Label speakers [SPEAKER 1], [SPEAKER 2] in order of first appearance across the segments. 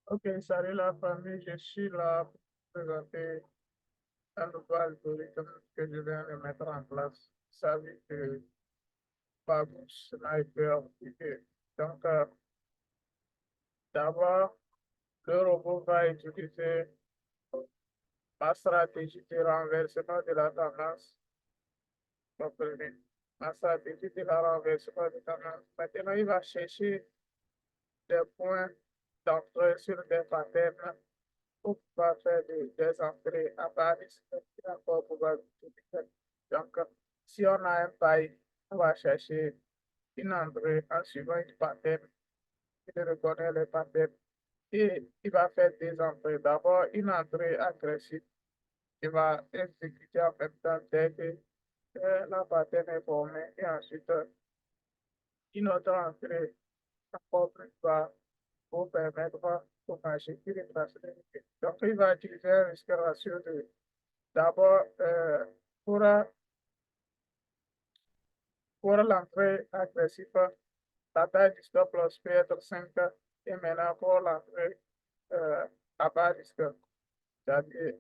[SPEAKER 1] Ok, salut la famille, je suis là pour vous présenter un nouveau algorithme que je viens de mettre en place. Ça veut que Babu Sniper. Donc, d'abord, le robot va utiliser ma stratégie de renversement de la tendance. Comprenez? Ma stratégie de la renversement de la tendance. Maintenant, il va chercher des points d'entrée sur des patterns pour pouvoir faire des entrées à Paris, encore pouvoir utiliser. Donc, si on a un bail, on va chercher une entrée en suivant une pattern. Il reconnaît les patterns et il va faire des entrées. D'abord, une entrée agressive. Il va exécuter en même temps dès que la pattern est formée et ensuite une autre entrée encore plus bas pour permettre au marché de retracer les niveaux. Donc, il va utiliser un risque ratio de d'abord pour, pour l'entrée agressive, la taille du stop loss peut être 5 et maintenant pour l'entrée à bas risque, c'est-à-dire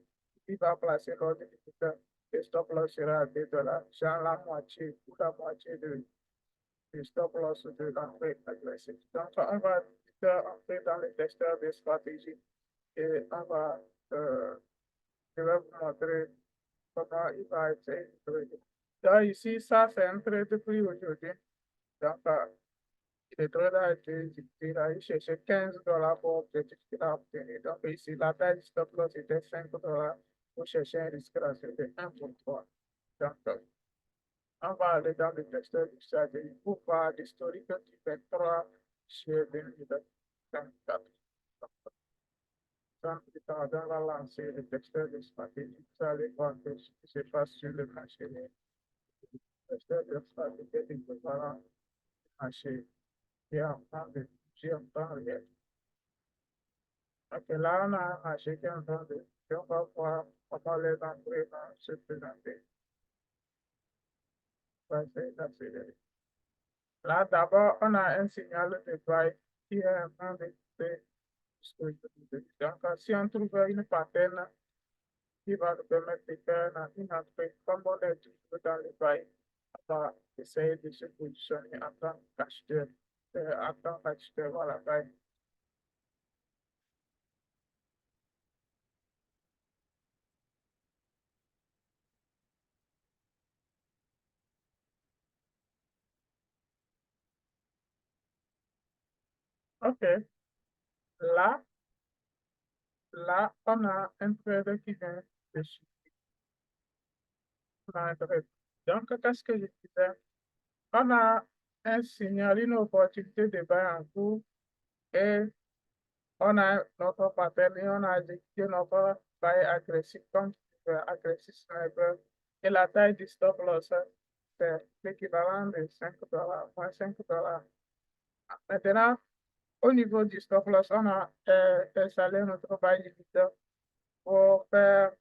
[SPEAKER 1] il va placer l'ordre limite, le stop loss sera à 2 $, genre la moitié ou la moitié du stop loss de l'entrée agressive. Donc, on va entrer dans le testeur de stratégie et on va, je vais vous montrer comment il va essayer de trader. Donc, ici, ça, c'est un trade pris aujourd'hui. Donc, le trader a été exécuté, là, il cherchait 15 $ pour objectif qu'il a obtenu. Donc, ici, la taille du stop loss était 5 $ pour chercher un risque ratio de 1 pour 3. Donc, on va aller dans le testeur du stratégie pour voir l'historique du 23 sur 2024. Quand le trader va lancer le testeur de stratégie, vous allez voir que ce qui se passe sur le marché. Le testeur de stratégie est équivalent au marché et en train de bouger en temps réel. Donc là, on a un marché qui est en train de bouger. On va voir comment les entrées vont se présenter. On va essayer d'accélérer. Là, d'abord, on a un signal de buy qui est en train de bouger. Donc, si on trouve une pattern qui va nous permettre de faire une entrée, comme on est toujours dans le buy, on va essayer de se positionner en tant qu'acheteur, en tant qu'acheteur, voilà, buy. OK. Là, là, on a un trader qui vient de suivre. On a un trader. Donc, qu'est-ce que je disais? On a un signal, une opportunité de buy en cours et on a notre pattern et on a exécuté notre buy agressif comme agressif sniper. Et la taille du stop loss, c'est l'équivalent de 5 $, moins 5 $. Maintenant, au niveau du stop loss, on a installé notre buy limiter pour faire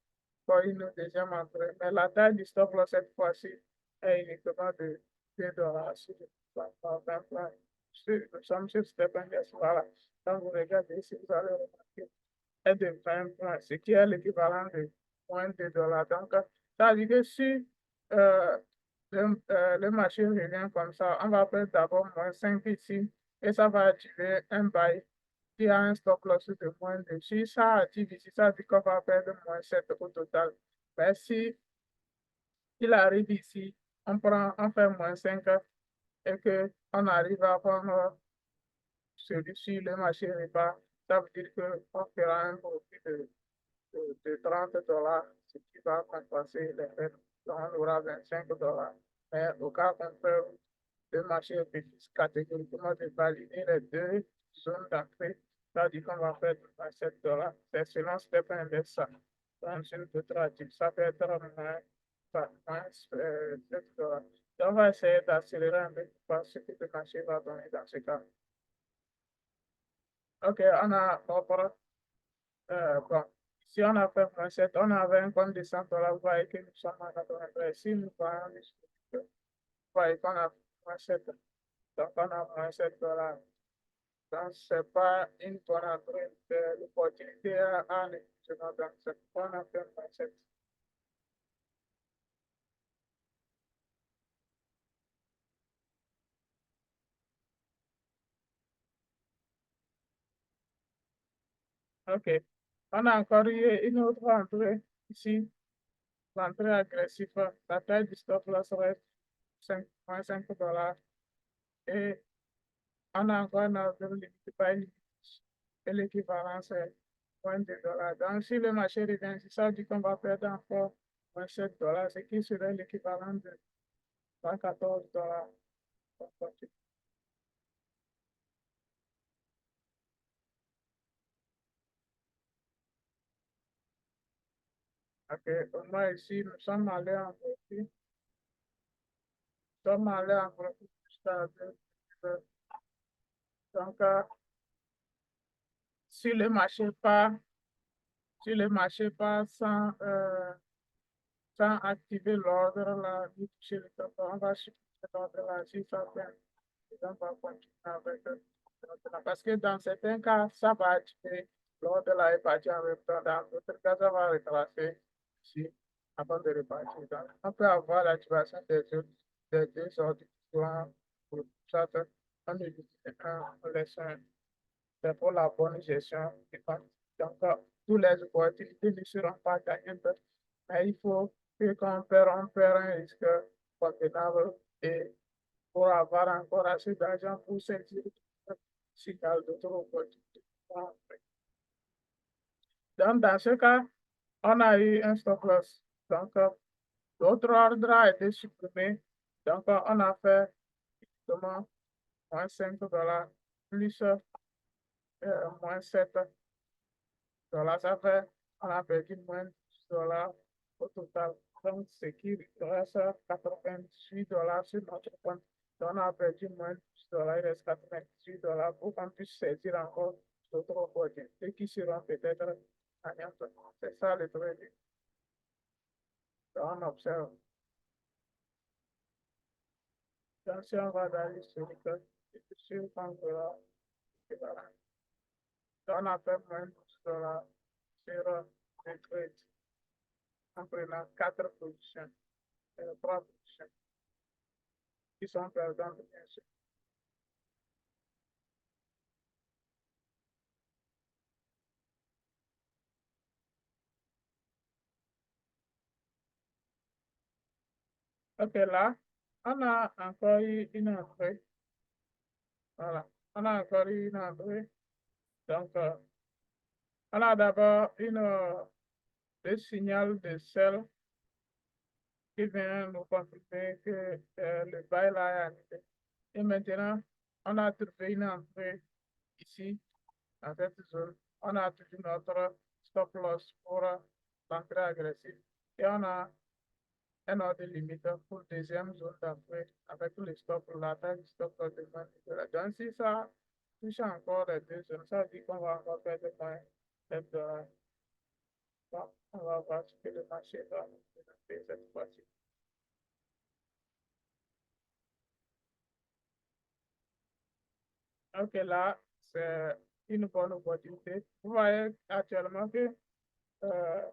[SPEAKER 1] pour une deuxième entrée. Mais la taille du stop loss cette fois-ci est uniquement de 2 $. Si je par 20 points. Nous sommes sur Step Index, voilà. Quand vous regardez ici, vous allez remarquer est de 20 points, ce qui est l'équivalent de moins de $. Donc, ça veut dire que si euh, le marché revient comme ça, on va faire d'abord moins 5 ici et ça va activer un bail qui a un stop loss de moins de. Si ça active ici, ça veut dire qu'on va perdre moins 7 au total. Mais si il arrive ici, on fait moins 5 et qu'on arrive à prendre celui-ci, le marché repart, ça veut dire qu'on fera un profit de 30 $, ce qui va compenser les frais. Donc, on aura 25 $. Mais au cas contraire, le marché refuse catégoriquement de valider les deux zones d'entrée. Ça dit qu'on va faire 7 $. C'est selon Step Index. Dans une autre active, ça peut être moins 7 $. Donc, on va essayer d'accélérer un peu pour voir ce que le marché va donner dans ce cas. OK, on a notre bon, si on a fait moins 7, on avait un compte de 100 $, vous voyez que nous sommes à 93. Si nous voyons vous voyez qu'on a moins 7, donc on a moins 7 $. Donc, c'est pas une bonne adresse de l'opportunité à l'étudiant. Donc, c'est pas un appel mindset. OK. On a encore eu une autre entrée ici, l'entrée agressive. La taille du stop loss serait 5,5 $. Et on a encore une ordre limite pas illimitée. Et l'équivalent, c'est moins de dollars. Donc, si le marché revient, si ça dit qu'on va perdre encore moins 7 $, ce qui serait l'équivalent de 114 $. OK. Moi, ici, nous sommes allés en profit. Nous sommes allés en profit jusqu'à 2. Donc, si le marché part, si le marché part sans activer l'ordre, là, du toucher le top, on va supprimer l'ordre là, si ça fait, on va continuer avec l'ordre là. Parce que dans certains cas, ça va activer l'ordre là est parti en même temps. Dans d'autres cas, ça va retracer ici avant de repartir. Donc, on peut avoir l'activation des deux ordres pour ça, on évite on laisse c'est pour la bonne gestion du compte. Donc, tous les opportunités ne seront pas gagnantes, mais il faut que on perd un risque convenable et pour avoir encore assez d'argent pour saisir si y a d'autres opportunités. Donc, dans ce cas, on a eu un stop loss. Donc, l'autre ordre a été supprimé. Donc, on a fait justement moins 5 $, plus moins 7 $. Ça fait, on a perdu moins 10 $ au total. Donc, ce qui reste 88 $ sur notre compte. Donc, on a perdu moins 10 $, il reste 88 pour qu'on puisse saisir encore d'autres opportunités qui seront peut-être gagnantes. C'est ça le truc. Donc, on observe. Donc, si on va dans l'historique, c'est sûr qu'on verra l'équivalent. Donc, on a fait moins 10 $ sur le trade en prenant 4 positions, 3 positions qui sont perdantes, bien sûr. OK, là, on a encore eu une entrée. Voilà, on a encore eu une entrée. Donc, on a d'abord le signal de sel qui vient nous confirmer que le bail là est annulé. Et maintenant, on a trouvé une entrée ici, dans cette zone. On a trouvé notre stop loss pour l'entrée agressive. Et on a un ordre limite pour la deuxième zone d'entrée avec le stop, l'attaque du stop de manipulation. Donc, si ça touche encore les deux zones, ça dit qu'on va encore perdre moins 7 $. Bon, on va voir ce que le marché va nous présenter cette fois-ci. OK, là, c'est une bonne opportunité. Vous voyez actuellement que,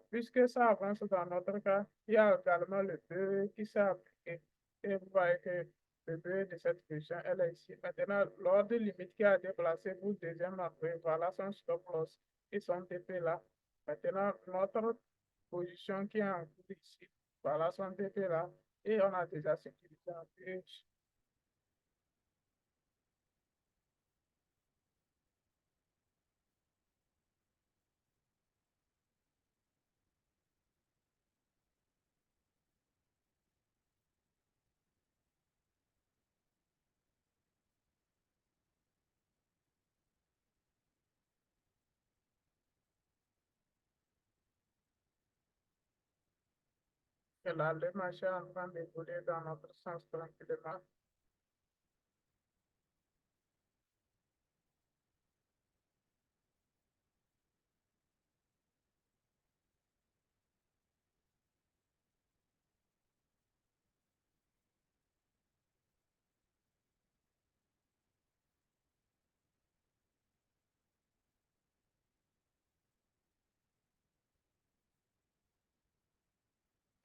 [SPEAKER 1] puisque ça avance dans notre cas, il y a également le 2 qui s'est appliqué. Et vous voyez que le 2 de cette position, elle est ici. Maintenant, l'ordre limite qui a été placé pour le deuxième après, voilà son stop loss et son TP là. Maintenant, notre position qui est en cours ici, voilà son TP là. Et on a déjà sécurisé un peu. Et là, le marché est en train d'évoluer dans notre sens tranquillement.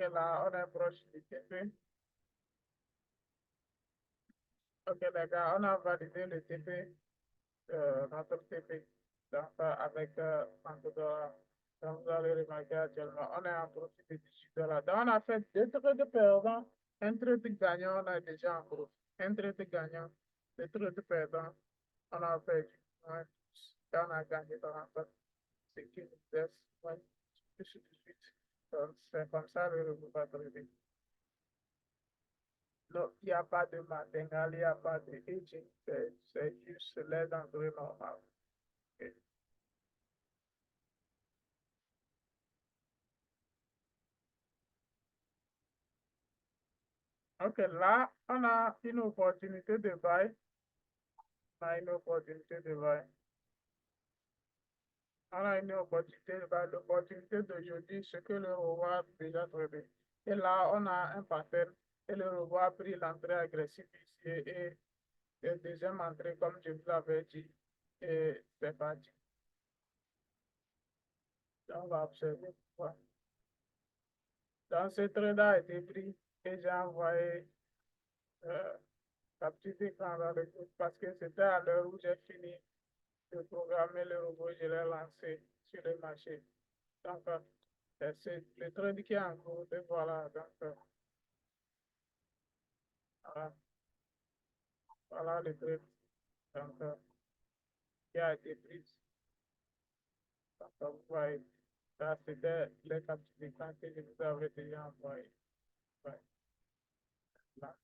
[SPEAKER 1] là, on est proche du TP. Ok, les gars, on a validé le TP, notre TP. Donc, avec $100. Donc, vous allez remarquer actuellement, on est en profit de $18. Donc, on a fait deux trades perdants, un trade gagnant, on a déjà en profit. Un trade gagnant, deux trades perdants, on a fait du moins 10. Et on a gagné dans la ce qui nous laisse moins plus de 18. Donc, c'est comme ça le revenu va trader. Donc, il n'y a pas de martingale, il n'y a pas de hedging, c'est juste les entrées normales. Ok. Ok, là, on a une opportunité de buy. On a une opportunité de buy. On a une opportunité de buy. L'opportunité d'aujourd'hui, c'est que le robot a déjà tradé. Et là, on a un pattern et le robot a pris l'entrée agressive ici et le deuxième entrée, comme je vous l'avais dit, et c'est parti. On va observer. Pourquoi. Donc, ce trade a été pris et j'ai envoyé euh, la petite écran dans le groupe parce que c'était à l'heure où j'ai fini de programmer le robot, je l'ai lancé sur le marché. Donc, c'est le trade qui est en cours. Et voilà, donc, voilà, voilà le trade donc, qui a été pris. Donc, vous voyez, ça, c'était les captures d'écran que je vous avais déjà envoyé. Ouais, là,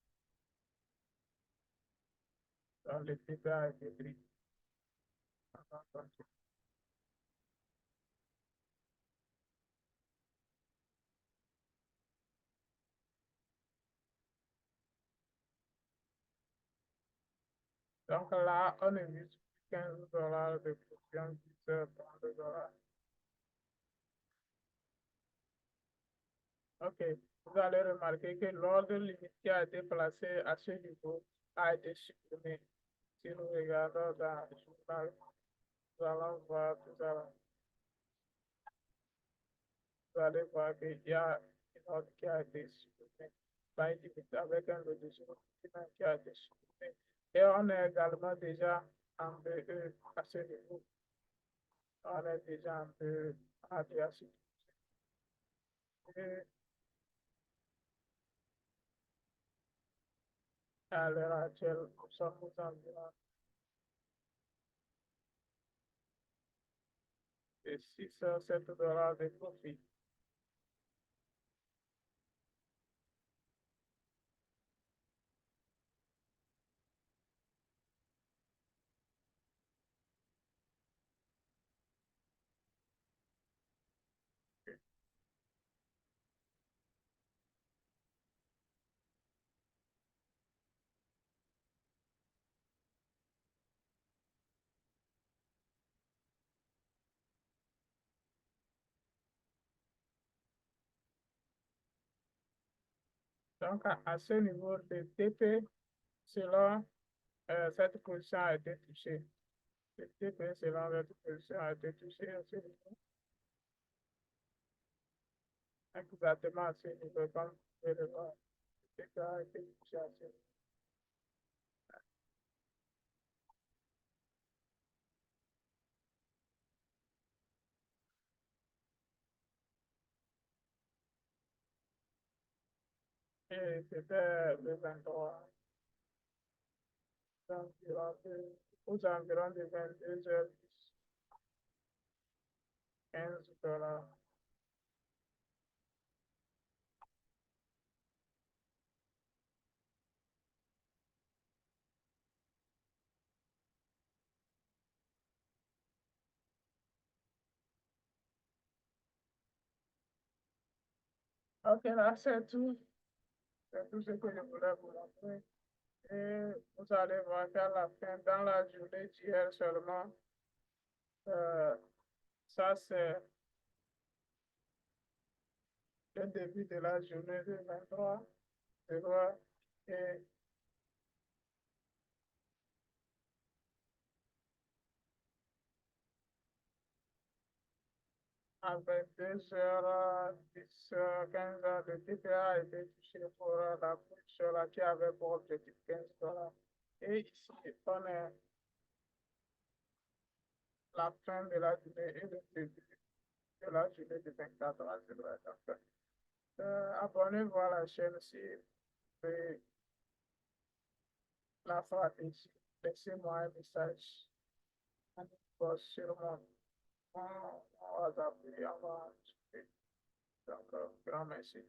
[SPEAKER 1] donc, le trade a été pris. Donc là, on est mis sur $15 de position, 10 heures, $30. OK. Vous allez remarquer que l'ordre limite qui a été placé à ce niveau a été supprimé. Si nous regardons dans le journal, nous allons voir tout à l'heure. Vous allez voir qu'il y a une ordre qui a été supprimée par une limite avec un lot de jours qui a été supprimé. Et on est également déjà en BE à ce niveau. On est déjà en BE à DHI. Et à l'heure actuelle, nous sommes aux environs de $607 de profit. Donc, à ce niveau de TP, selon cette position a été touchée. Le TP, selon cette position a été touché à ce niveau. Exactement à ce niveau, comme vous pouvez le voir. Le TP a été touché à ce niveau. Et c'était le 23, aux environs de 22h10, $15. OK, là, c'est tout. C'est tout ce que je voulais vous montrer. Et vous allez voir qu'à la fin, dans la journée d'hier seulement, euh, ça c'est le début de la journée de 23, je vois. Et avec 2h10, 15 heures de TVA a été touché pour la production là, qui avait pour objectif $15. Et ici, on est la fin de la journée et le début de la journée de 24 heures. Donc, abonnez-vous à la chaîne si vous voulez la stratégie. Laissez-moi un message sur mon WhatsApp et on va en discuter. Donc, grand merci.